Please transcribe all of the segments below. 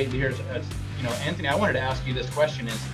great to hear. Anthony, I wanted to ask you this question: is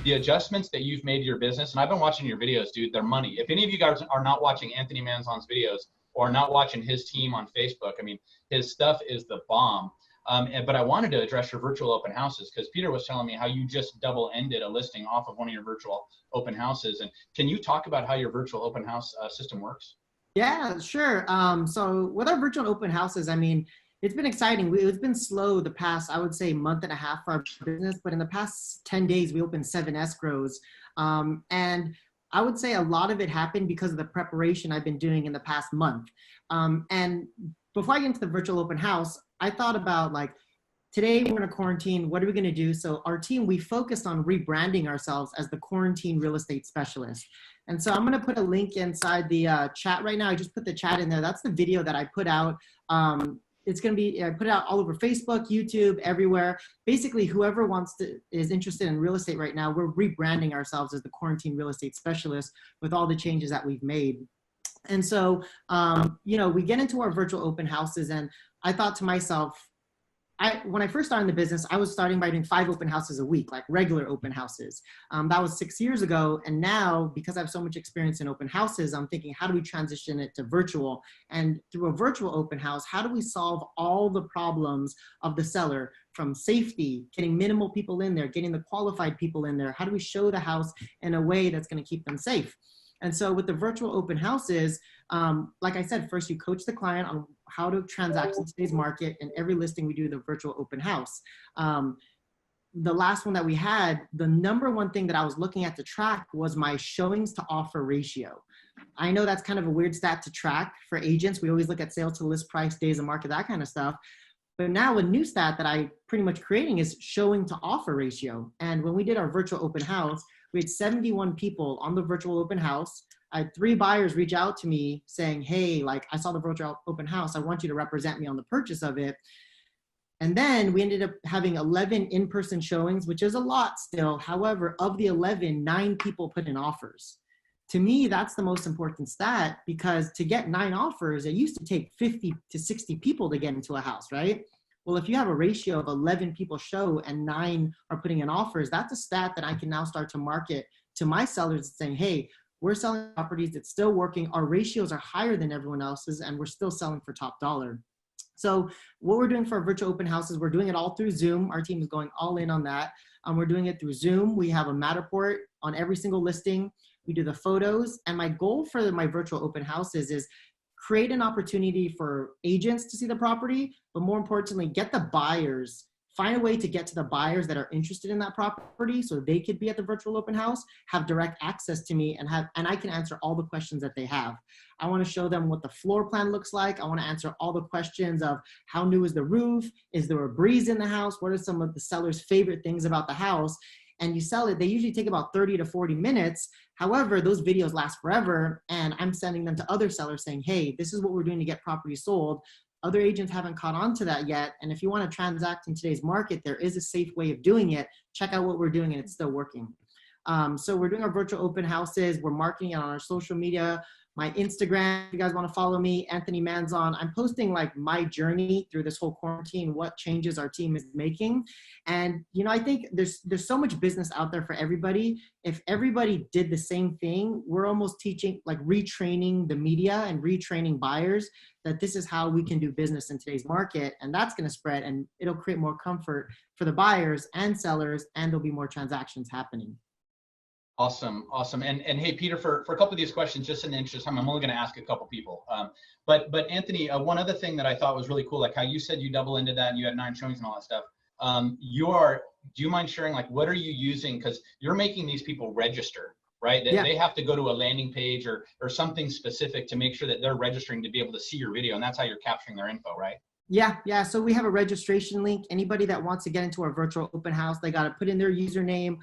the adjustments that you've made to your business, and I've been watching your videos, dude, they're money. If any of you guys are not watching Anthony Manzon's videos or not watching his team on Facebook, I mean, his stuff is the bomb. But I wanted to address your virtual open houses because Peter was telling me how you just double-ended a listing off of one of your virtual open houses. And can you talk about how your virtual open house system works? Yeah, sure. So with our virtual open houses, I mean, it's been exciting. It's been slow the past, I would say, month and a half for our business, but in the past 10 days, we opened 7 escrows. And I would say a lot of it happened because of the preparation I've been doing in the past month. And before I get into the virtual open house, I thought about like, today we're in a quarantine, what are we gonna do? So our team, we focused on rebranding ourselves as the quarantine real estate specialist. And so I'm gonna put a link inside the chat right now. I just put the chat in there. That's the video that I put out. It's going to be put out all over Facebook, YouTube, everywhere. Basically, whoever is interested in real estate right now, we're rebranding ourselves as the quarantine real estate specialist with all the changes that we've made. And so, we get into our virtual open houses, and I thought to myself, when I first started in the business, I was starting by doing 5 open houses a week, like regular open houses. That was 6 years ago. And now, because I have so much experience in open houses, I'm thinking, how do we transition it to virtual? And through a virtual open house, how do we solve all the problems of the seller, from safety, getting minimal people in there, getting the qualified people in there? How do we show the house in a way that's going to keep them safe? And so with the virtual open houses, like I said, first you coach the client on how to transact in today's market, and every listing we do the virtual open house. The last one that we had, the number one thing that I was looking at to track was my showings to offer ratio. I know that's kind of a weird stat to track for agents. We always look at sales to list price, days of market, that kind of stuff. But now a new stat that I pretty much creating is showing to offer ratio. And when we did our virtual open house, we had 71 people on the virtual open house. I had 3 buyers reach out to me saying, hey, like, I saw the virtual open house. I want you to represent me on the purchase of it. And then we ended up having 11 in-person showings, which is a lot still. However, of the 11, 9 people put in offers. To me, that's the most important stat, because to get 9 offers, it used to take 50 to 60 people to get into a house, right? Well, if you have a ratio of 11 people show and 9 are putting in offers, that's a stat that I can now start to market to my sellers, saying, hey, we're selling properties that's still working. Our ratios are higher than everyone else's, and we're still selling for top dollar. So what we're doing for our virtual open houses, we're doing it all through Zoom. Our team is going all in on that. We're doing it through Zoom. We have a Matterport on every single listing. We do the photos. And my goal for my virtual open houses is create an opportunity for agents to see the property, but more importantly, get the buyers, find a way to get to the buyers that are interested in that property so they could be at the virtual open house, have direct access to me, and I can answer all the questions that they have. I want to show them what the floor plan looks like. I want to answer all the questions of how new is the roof? Is there a breeze in the house? What are some of the seller's favorite things about the house? And you sell it, they usually take about 30 to 40 minutes. However, those videos last forever, and I'm sending them to other sellers saying, hey, this is what we're doing to get properties sold. Other agents haven't caught on to that yet. And if you want to transact in today's market, there is a safe way of doing it. Check out what we're doing, and it's still working. So we're doing our virtual open houses. We're marketing it on our social media. My Instagram, if you guys want to follow me, Anthony Manzon. I'm posting like my journey through this whole quarantine, what changes our team is making. And, I think there's so much business out there for everybody. If everybody did the same thing, we're almost teaching, like retraining the media and retraining buyers that this is how we can do business in today's market. And that's going to spread, and it'll create more comfort for the buyers and sellers, and there'll be more transactions happening. Awesome. And hey, Peter, for a couple of these questions, just in the interest of time, I'm only going to ask a couple people. But Anthony, one other thing that I thought was really cool, like how you said you double into that and you had 9 showings and all that stuff. Do you mind sharing, like, what are you using? Because you're making these people register, right? They have to go to a landing page or something specific to make sure that they're registering to be able to see your video. And that's how you're capturing their info, right? Yeah. So we have a registration link. Anybody that wants to get into our virtual open house, they got to put in their username,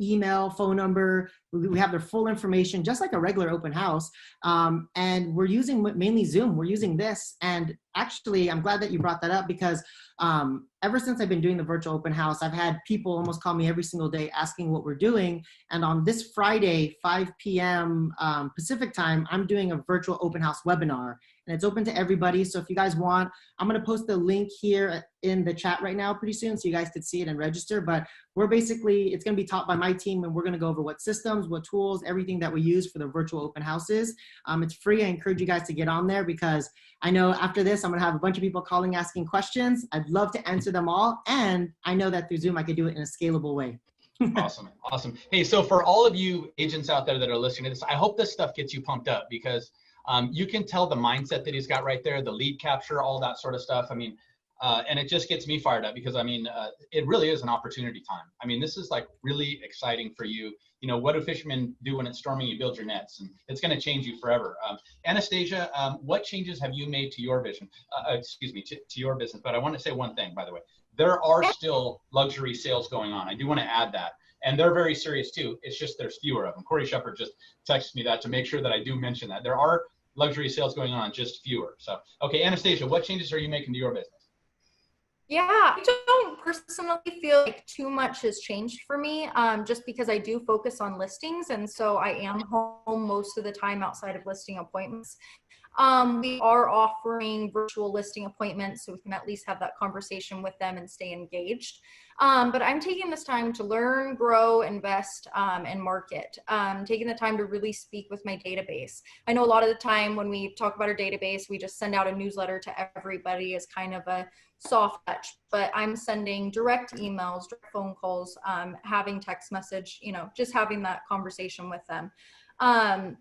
email, phone number. We have their full information, just like a regular open house. And we're using mainly Zoom. We're using this. And actually, I'm glad that you brought that up because ever since I've been doing the virtual open house, I've had people almost call me every single day asking what we're doing. And on this Friday, 5 p.m. Pacific time, I'm doing a virtual open house webinar. And it's open to everybody. So if you guys want, I'm going to post the link here in the chat right now pretty soon so you guys could see it and register. But we're basically, it's going to be taught by my team, and we're going to go over what systems, what tools, everything that we use for the virtual open houses. It's free. I encourage you guys to get on there because I know after this, I'm going to have a bunch of people calling, asking questions. I'd love to answer them all. And I know that through Zoom, I could do it in a scalable way. Awesome. Awesome. Hey, so for all of you agents out there that are listening to this, I hope this stuff gets you pumped up because you can tell the mindset that he's got right there, the lead capture, all that sort of stuff. I mean, and it just gets me fired up because I mean, it really is an opportunity time. I mean, this is like really exciting for you. You know, what do fishermen do when it's storming? You build your nets, and it's going to change you forever. Anastasia, what changes have you made to your vision? Excuse me, to your business. But I want to say one thing, by the way. There are still luxury sales going on. I do want to add that. And they're very serious too. It's just there's fewer of them. Corey Shepard just texted me that to make sure that I do mention that. There are luxury sales going on, just fewer. So, okay, Anastasia, what changes are you making to your business? Yeah, I don't personally feel like too much has changed for me, just because I do focus on listings. And so I am home most of the time outside of listing appointments. We are offering virtual listing appointments so we can at least have that conversation with them and stay engaged. But I'm taking this time to learn, grow, invest, and market. Taking the time to really speak with my database. I know a lot of the time when we talk about our database, we just send out a newsletter to everybody as kind of a soft touch, but I'm sending direct emails, direct phone calls, having text message, you know, just having that conversation with them.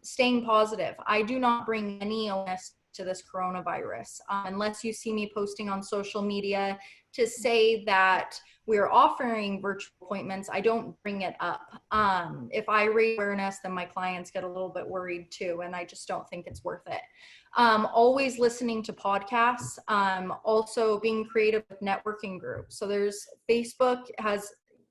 Staying positive. I do not bring any illness to this coronavirus unless you see me posting on social media to say that we're offering virtual appointments. I don't bring it up. If I raise awareness, then my clients get a little bit worried too, and I just don't think it's worth it. Always listening to podcasts, also being creative with networking groups. So there's Facebook has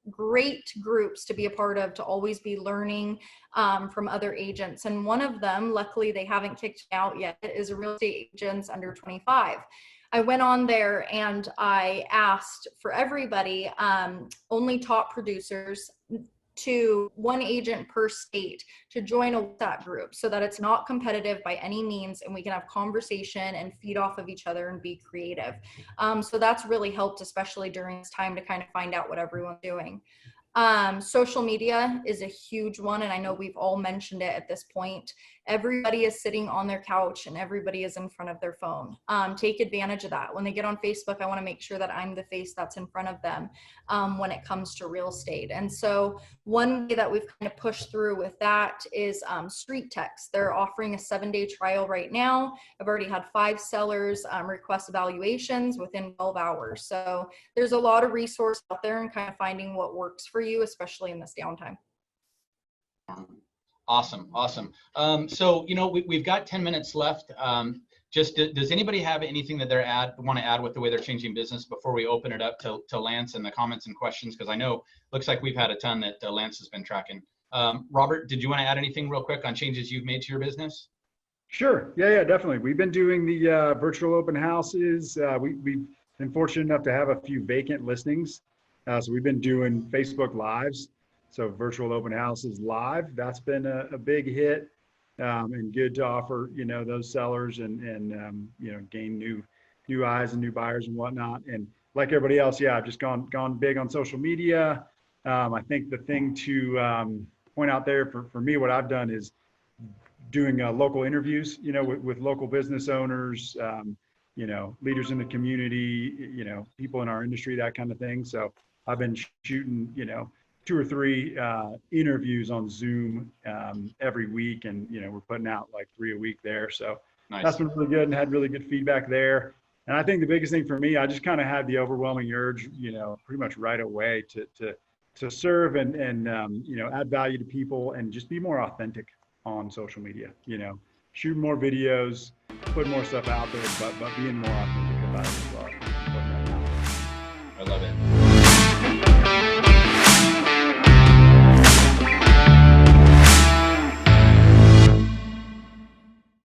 great groups to be a part of, to always be learning from other agents. And one of them, luckily they haven't kicked me out yet, is a real estate agents under 25. I went on there and I asked for everybody, only top producers, to one agent per state to join a WhatsApp group so that it's not competitive by any means and we can have conversation and feed off of each other and be creative. So that's really helped, especially during this time, to kind of find out what everyone's doing. Social media is a huge one, and I know we've all mentioned it at this point. Everybody is sitting on their couch and everybody is in front of their phone. Take advantage of that. When they get on Facebook, I want to make sure that I'm the face that's in front of them when it comes to real estate. And so one way that we've kind of pushed through with that is street text. They're offering a 7-day trial right now. I've already had 5 sellers request evaluations within 12 hours. So there's a lot of resource out there and kind of finding what works for you, especially in this downtime. Awesome. Awesome. So, you know, we've got 10 minutes left. Does anybody have anything that they want to add with the way they're changing business before we open it up to Lance and the comments and questions? Because I know, looks like we've had a ton that Lance has been tracking. Robert, did you want to add anything real quick on changes you've made to your business? Sure. Yeah, definitely. We've been doing the virtual open houses. We've been fortunate enough to have a few vacant listings. So we've been doing Facebook Lives. So virtual open houses live, that's been a big hit and good to offer, you know, those sellers and you know, gain new eyes and new buyers and whatnot. And like everybody else, yeah, I've just gone big on social media. I think the thing to point out there for me, what I've done is doing local interviews, you know, with local business owners, you know, leaders in the community, you know, people in our industry, that kind of thing. So I've been shooting, you know, 2 or 3 interviews on Zoom every week, and you know, we're putting out like 3 a week there. So nice. That's been really good and had really good feedback there. And I think the biggest thing for me, I just kind of had the overwhelming urge, you know, pretty much right away to serve and you know, add value to people and just be more authentic on social media. You know, shoot more videos, put more stuff out there, but being more authentic about it as well. I love it.